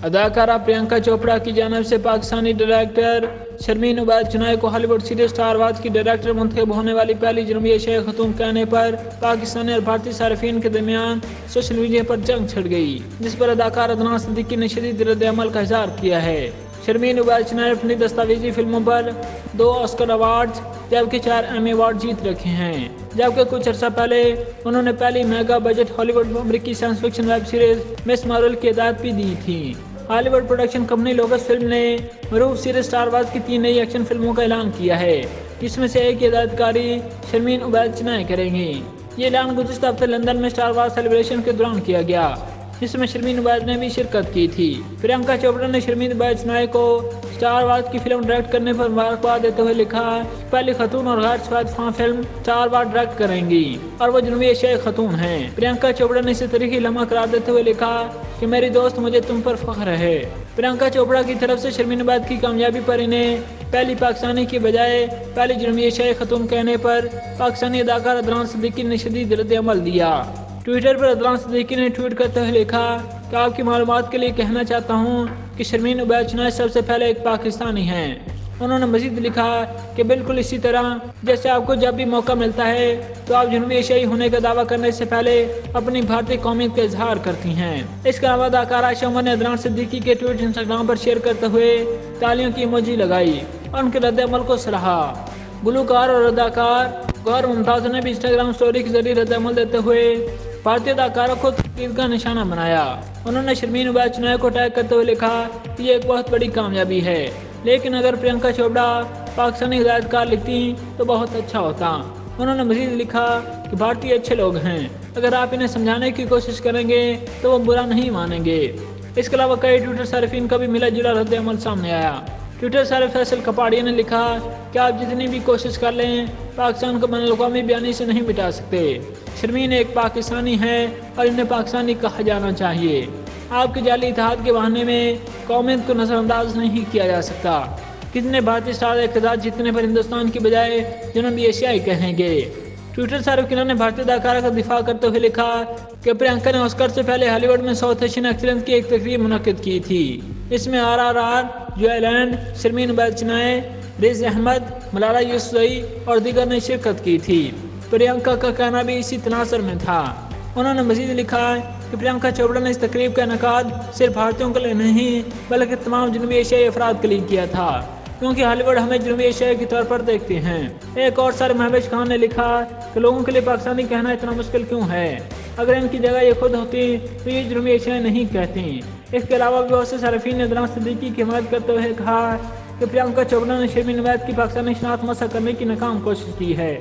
اداکارہ پرینکا چوپڑا کی جانب سے پاکستانی ڈائریکٹر شرمین عبید چنائے کو ہالی ووڈ سیریز اسٹار واز کی ڈائریکٹر منتخب ہونے والی پہلی جنوبی ایشیائی خاتون کہنے پر پاکستانی اور بھارتی صارفین کے درمیان سوشل میڈیا پر جنگ چھڑ گئی، جس پر اداکار عدنان صدیقی نے شدید رد عمل کا اظہار کیا ہے۔ شرمین عبید چنائے اپنی دستاویزی فلموں پر 2 آسکر ایوارڈز جبکہ 4 ایمی ایوارڈ جیت رکھے ہیں، جبکہ کچھ عرصہ پہلے انہوں نے پہلی میگا بجٹ ہالی ووڈ امریکی science fiction web series Ms Marvel کی ہدایت بھی دی تھی۔ ہالی would production company locus film نے معروف سیریز اسٹار واز کی 3 نئی ایکشن فلموں کا اعلان کیا ہے، جس میں سے ایک کی ہدایت کاری شرمین عبید چنائے کریں گی۔ یہ اعلان گزشتہ ہفتے لندن میں اسٹار واز سیلیبریشن کے دوران کیا گیا، جس میں شرمین عبید نے بھی شرکت کی تھی۔ پرینکا چوپڑا نے شرمین عبید چنائے کو اسٹار واز کی فلم ڈائریکٹ کرنے پر مبارکباد دیتے ہوئے لکھا، پہلی خاتون اور غیر سفید فام فلم اسٹار واز ڈائریکٹ کریں گی اور وہ جنوبی ایشیائی خاتون ہیں۔ پرینکا چوپڑا نے اسے تاریخی لمحہ قرار دیتے ہوئے لکھا کہ میری دوست مجھے تم پر فخر ہے۔ پرینکا چوپڑا کی طرف سے شرمین عبید کی کامیابی پر انہیں پہلی پاکستانی کی بجائے پہلی جنوبی ایشیائی خاتون کہنے پر پاکستانی اداکار عدنان صدیقی نے شدید رد عمل دیا۔ ٹویٹر پر عدنان صدیقی نے ٹویٹ کرتے ہوئے لکھا کہ آپ کی معلومات کے لیے کہنا چاہتا ہوں کہ شرمین عبید چنائے سب سے پہلے ایک پاکستانی ہیں۔ انہوں نے مزید لکھا کہ بالکل اسی طرح جیسے آپ کو جب بھی موقع ملتا ہے تو آپ جنوبی ایشیائی ہونے کا دعویٰ کرنے سے پہلے اپنی بھارتی قومیت کا اظہار کرتی ہیں۔ اس کے علاوہ اداکارہ عائشہ عمر نے عدنان صدیقی کے ٹویٹ انسٹاگرام پر شیئر کرتے ہوئے تالیوں کی ایموجی لگائی اور ان کے رد عمل کو سراہا۔ گلوکار اور اداکار گوہر ممتاز نے بھی انسٹاگرام اسٹوری کے ذریعے رد عمل دیتے ہوئے بھارتی اداکارہ کو تنقید کا نشانہ بنایا۔ انہوں نے شرمین عبید چنائے کو ٹیگ کرتے ہوئے لکھا کہ یہ ایک بہت بڑی کامیابی ہے، لیکن اگر پرینکا چوپڑا پاکستانی ہدایت کار لکھتی تو بہت اچھا ہوتا۔ انہوں نے مزید لکھا کہ بھارتی اچھے لوگ ہیں، اگر آپ انہیں سمجھانے کی کوشش کریں گے تو وہ برا نہیں مانیں گے۔ اس کے علاوہ کئی ٹویٹر صارفین کا بھی ملا جلا رد عمل سامنے آیا۔ ٹویٹر صارف فیصل کپاڑیا نے لکھا کہ آپ جتنی بھی کوشش کر لیں پاکستان کو بین الاقوامی بیانی سے نہیں مٹا سکتے۔ شرمین ایک پاکستانی ہے اور انہیں پاکستانی کہا جانا چاہیے۔ آپ کے جعلی اتحاد کے بہانے میں قومیت کو نظر انداز نہیں کیا جا سکتا۔ کتنے بھارتی اسٹار ایک اعزاز جیتنے پر ہندوستان کی بجائے جنوبی ایشیائی کہیں گے۔ ٹویٹر صارف کنہ نے بھارتی اداکارہ کا دفاع کرتے ہوئے لکھا کہ پرینکا نے آسکر سے پہلے ہالی ووڈ میں ساؤتھ ایشین ایکسلنس کی ایک تقریب منعقد کی تھی۔ اس میں RRR، Joel and, Sharmeen Obaid Chinoy, Riz Ahmed, Malala Yousafzai اور دیگر نے شرکت کی تھی۔ پرینکا کا کہنا بھی اسی تناظر میں تھا۔ انہوں نے مزید لکھا کہ پرینکا چوپڑا نے اس تقریب کا انعقاد صرف بھارتیوں کے لیے نہیں بلکہ تمام جنوبی ایشیائی افراد کے لیے کیا تھا، کیونکہ ہالی ووڈ ہمیں جنوبی ایشیائی کے طور پر دیکھتے ہیں۔ ایک اور صارف مہوش خان نے لکھا کہ لوگوں کے لیے پاکستانی کہنا اتنا مشکل کیوں ہے؟ اگر ان کی جگہ یہ خود ہوتی تو یہ جنوبی ایشیائی نہیں کہتی۔ اس کے علاوہ بھی بہت سے صارفین نے عدنان صدیقی کی حمایت کرتے ہوئے کہا کہ پرینکا چوپڑا نے شرمین عبید کی پاکستانی شناخت مسح کرنے کی ناکام کوشش کی ہے۔